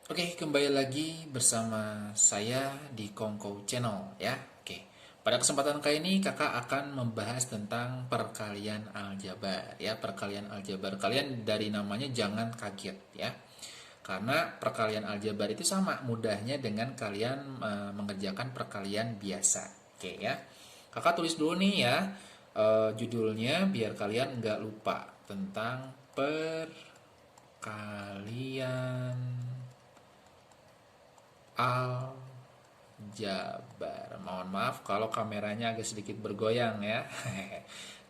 Oke, kembali lagi bersama saya di Kongko Channel ya. Oke. Pada kesempatan kali ini kakak akan membahas tentang perkalian aljabar ya, perkalian aljabar. Kalian dari namanya jangan kaget ya. Karena perkalian aljabar itu sama mudahnya dengan kalian mengerjakan perkalian biasa. Oke ya. Kakak tulis dulu nih ya judulnya biar kalian nggak lupa tentang perkalian aljabar. Mohon maaf kalau kameranya agak sedikit bergoyang ya.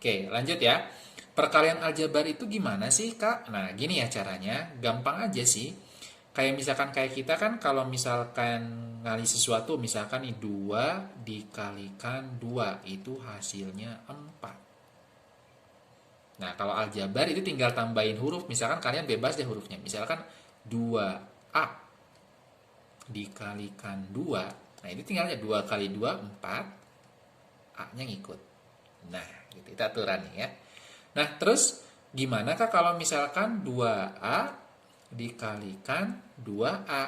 Oke, lanjut ya. Perkalian aljabar itu gimana sih, Kak? Nah, gini ya caranya. Gampang aja sih. Kayak misalkan kayak kita kan kalau misalkan ngali sesuatu, misalkan nih 2 dikalikan 2 itu hasilnya 4. Nah, kalau aljabar itu tinggal tambahin huruf. Misalkan kalian bebas deh hurufnya. Misalkan 2A dikalikan 2. Nah, itu tinggal aja 2 kali 2 4, A-nya ngikut. Nah, gitu itu aturannya ya. Nah, terus gimana Kak kalau misalkan 2A dikalikan 2A?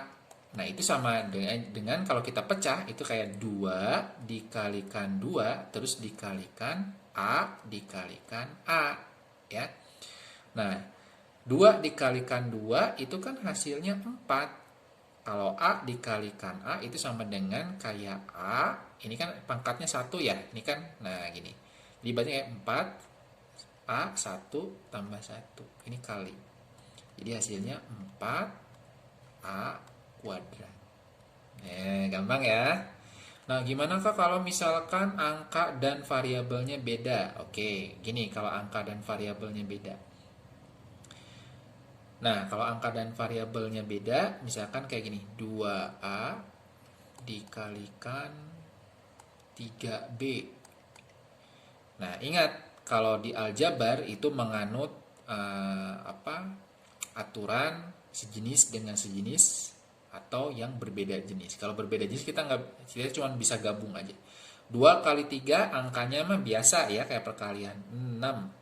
Nah, itu sama dengan kalau kita pecah itu kayak 2 dikalikan 2 terus dikalikan A dikalikan A ya. Nah, 2 dikalikan 2 itu kan hasilnya 4. Kalau A dikalikan A itu sama dengan kayak A, ini kan pangkatnya 1 ya, ini kan, nah gini. Dibaca kayak 4, A 1 tambah 1, ini kali. Jadi hasilnya 4 A kuadrat. Gampang ya. Nah, gimana Kak kalau misalkan angka dan variabelnya beda? Oke, gini kalau angka dan variabelnya beda. Nah, kalau angka dan variabelnya beda, misalkan kayak gini, 2A dikalikan 3B. Nah, ingat kalau di aljabar itu menganut aturan sejenis dengan sejenis atau yang berbeda jenis. Kalau berbeda jenis kita cuma bisa gabung aja. 2 kali 3 angkanya mah biasa ya kayak perkalian 6.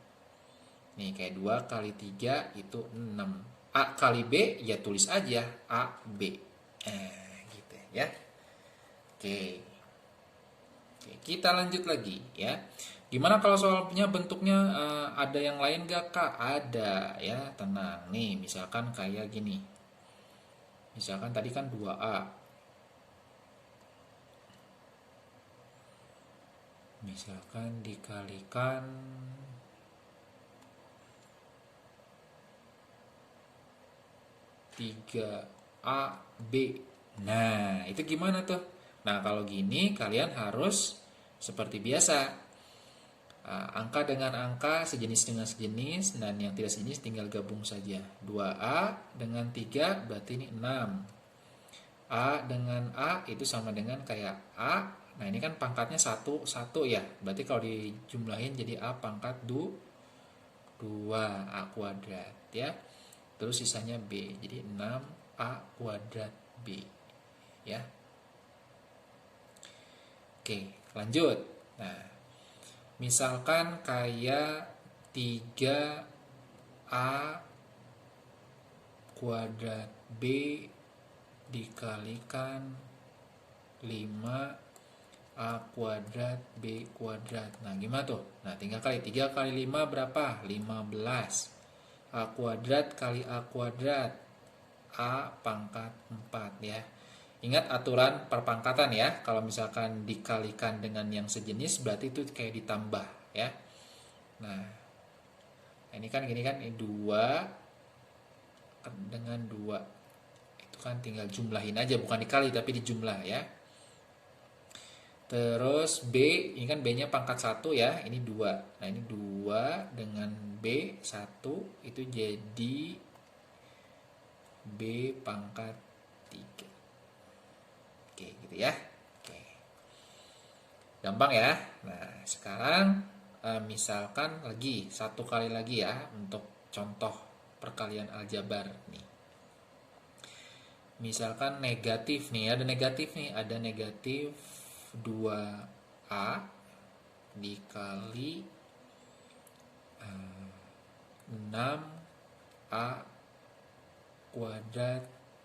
Nih kayak 2 kali 3 itu 6. A kali B ya tulis aja A B. Gitu ya. Oke. Oke, kita lanjut lagi ya. Gimana kalau soalnya bentuknya ada yang lain gak Kak? Ada ya, tenang. Nih, misalkan kayak gini. Misalkan tadi kan 2A. Misalkan dikalikan 3AB. Nah, itu gimana tuh? Nah, kalau gini kalian harus seperti biasa. Angka dengan angka, sejenis dengan sejenis, dan yang tidak sejenis tinggal gabung saja. 2A dengan 3 berarti ini 6. A dengan A itu sama dengan kayak A. Nah, ini kan pangkatnya 1, 1 ya. Berarti kalau dijumlahin jadi A pangkat 2, A kuadrat ya. Terus sisanya B. Jadi 6A kuadrat B. Ya. Oke, lanjut. Nah, misalkan kayak 3A kuadrat B dikalikan 5A kuadrat B kuadrat. Nah, gimana tuh? Nah, tinggal kali 3 kali 5 berapa? 15. A kuadrat kali A kuadrat. A pangkat 4 ya. Ingat aturan perpangkatan ya. Kalau misalkan dikalikan dengan yang sejenis berarti itu kayak ditambah ya. Nah, ini kan gini kan, ini 2 dengan 2. Itu kan tinggal jumlahin aja, bukan dikali tapi dijumlah ya. Terus B, ini kan B-nya pangkat 1 ya, ini 2. Nah, ini 2 dengan B 1 itu jadi B pangkat 3. Oke, gitu ya. Oke. Gampang ya. Nah, sekarang misalkan lagi satu kali lagi ya untuk contoh perkalian aljabar nih. Misalkan negatif nih, ada negatif 2A dikali 6A kuadrat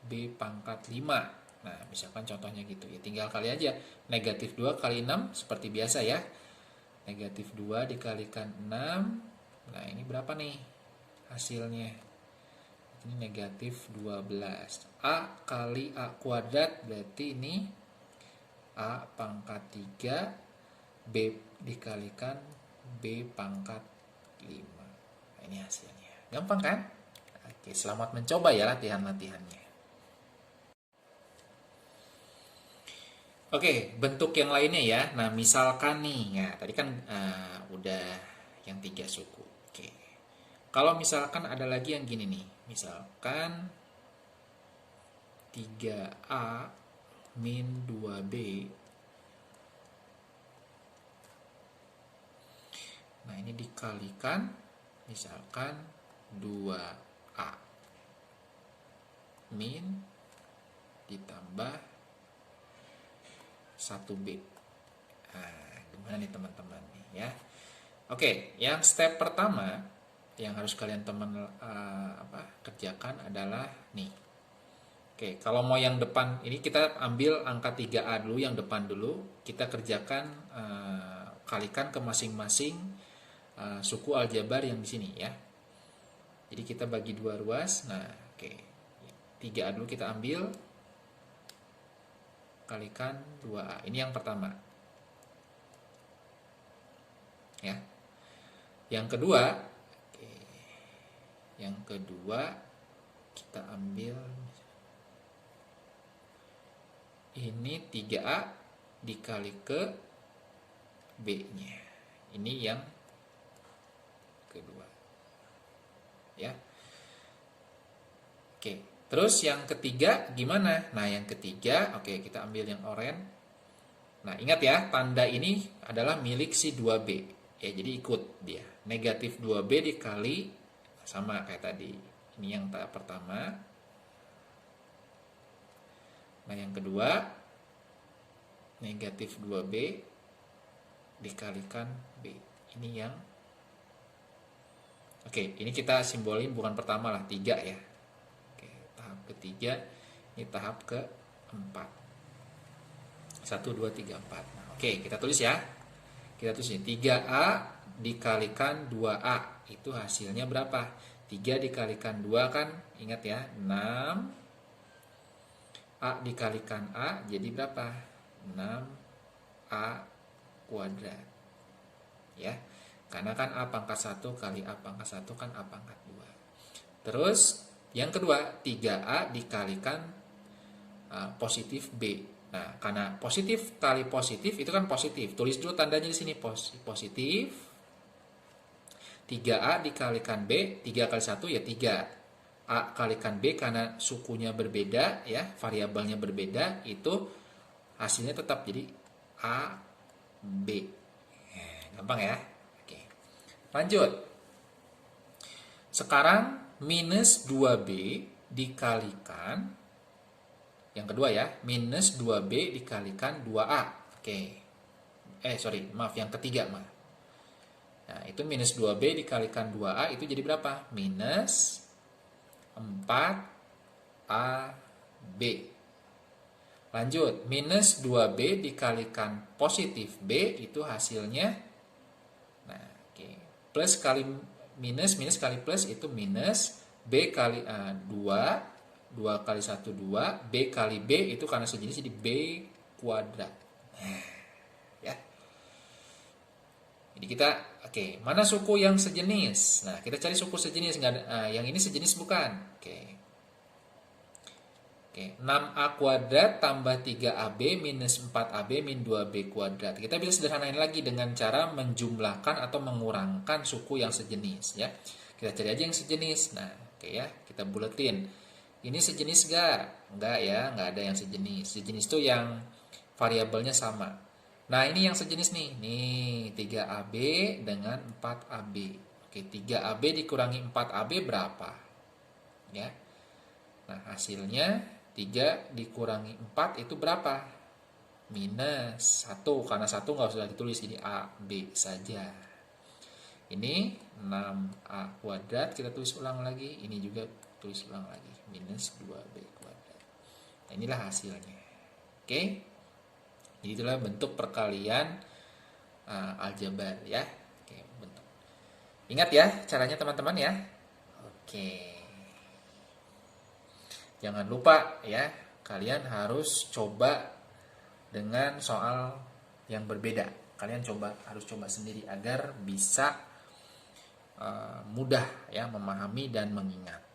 B pangkat 5. Nah, misalkan contohnya gitu ya. Tinggal kali aja. Negatif 2 kali 6 seperti biasa ya. Negatif 2 dikalikan 6. Nah, ini berapa nih hasilnya? Ini negatif 12. A kali A kuadrat berarti ini A pangkat 3. B dikalikan B pangkat 5. Nah, ini hasilnya. Gampang kan? Oke, selamat mencoba ya latihan-latihannya. Oke, bentuk yang lainnya ya. Nah, misalkan nih, ya tadi kan udah yang 3 suku. Oke, kalau misalkan ada lagi yang gini nih, misalkan 3A min 2B. Nah, ini dikalikan misalkan 2A min ditambah 1B. Nah, gimana nih teman-teman nih ya? Oke, yang step pertama yang harus kalian kerjakan adalah nih. Oke, kalau mau yang depan ini kita ambil angka 3A dulu, yang depan dulu. Kita kerjakan kalikan ke masing-masing suku aljabar yang di sini ya. Jadi kita bagi 2 ruas. Nah, oke. 3A dulu kita ambil, kalikan 2A. Ini yang pertama. Ya. Yang kedua, oke. Yang kedua kita ambil ini 3A dikali ke B-nya. Ini yang kedua. Ya. Oke. Terus yang ketiga gimana? Nah, yang ketiga, oke, kita ambil yang oranye. Nah, ingat ya, tanda ini adalah milik si 2B. Ya, jadi ikut dia. Negatif 2B dikali, sama kayak tadi. Ini yang tahap pertama. Nah, yang kedua, negatif 2B dikalikan B. Ini yang, oke, ini kita simbolin bukan pertama lah, 3 ya. Ketiga, ini tahap keempat. 1, 2, 3, 4. Nah, oke, kita tulis ya. Kita tulis ini 3A dikalikan 2A. Itu hasilnya berapa? 3 dikalikan 2 kan, ingat ya, 6. A dikalikan A jadi berapa? 6A kuadrat. Ya. Karena kan A pangkat 1 kali A pangkat 1 kan A pangkat 2. Terus yang kedua, 3A dikalikan positif B. Nah, karena positif kali positif itu kan positif. Tulis dulu tandanya di sini, positif. 3A dikalikan B, 3 kali 1 ya 3. A kalikan B karena sukunya berbeda ya, variabelnya berbeda, itu hasilnya tetap jadi AB. Gampang ya? Oke. Lanjut. Sekarang minus 2B dikalikan, yang kedua ya, minus 2B dikalikan 2A. Oke. Maaf, yang ketiga mah. Nah, itu minus 2B dikalikan 2A itu jadi berapa? Minus 4AB. Lanjut, minus 2B dikalikan positif B itu hasilnya, nah, oke, plus kali minus kali plus itu minus B kali 2 kali 1 2, B kali B itu karena sejenis jadi B kuadrat. Ya. Jadi kita, oke, mana suku yang sejenis? Nah, kita cari suku sejenis, yang ini sejenis bukan. Oke. 6A kuadrat tambah 3AB minus 4AB min 2B kuadrat. Kita bisa sederhanain lagi dengan cara menjumlahkan atau mengurangkan suku yang sejenis ya. Kita cari aja yang sejenis. Nah, oke ya, kita buletin. Ini sejenis gak? Enggak ya, enggak ada yang sejenis. Sejenis itu yang variabelnya sama. Nah, ini yang sejenis nih. Nih, 3AB dengan 4AB. Oke, 3AB dikurangi 4AB berapa? Ya. Nah, hasilnya 3 dikurangi 4 itu berapa? Minus 1. Karena 1 nggak usah ditulis, jadi A, B saja. Ini 6A kuadrat, kita tulis ulang lagi. Ini juga tulis ulang lagi. Minus 2B kuadrat. Nah, inilah hasilnya. Oke. Jadi itulah bentuk perkalian aljabar ya. Oke, bentuk. Ingat ya caranya teman-teman ya. Oke. Jangan lupa ya, kalian harus coba dengan soal yang berbeda. Kalian harus coba sendiri agar bisa mudah ya memahami dan mengingat.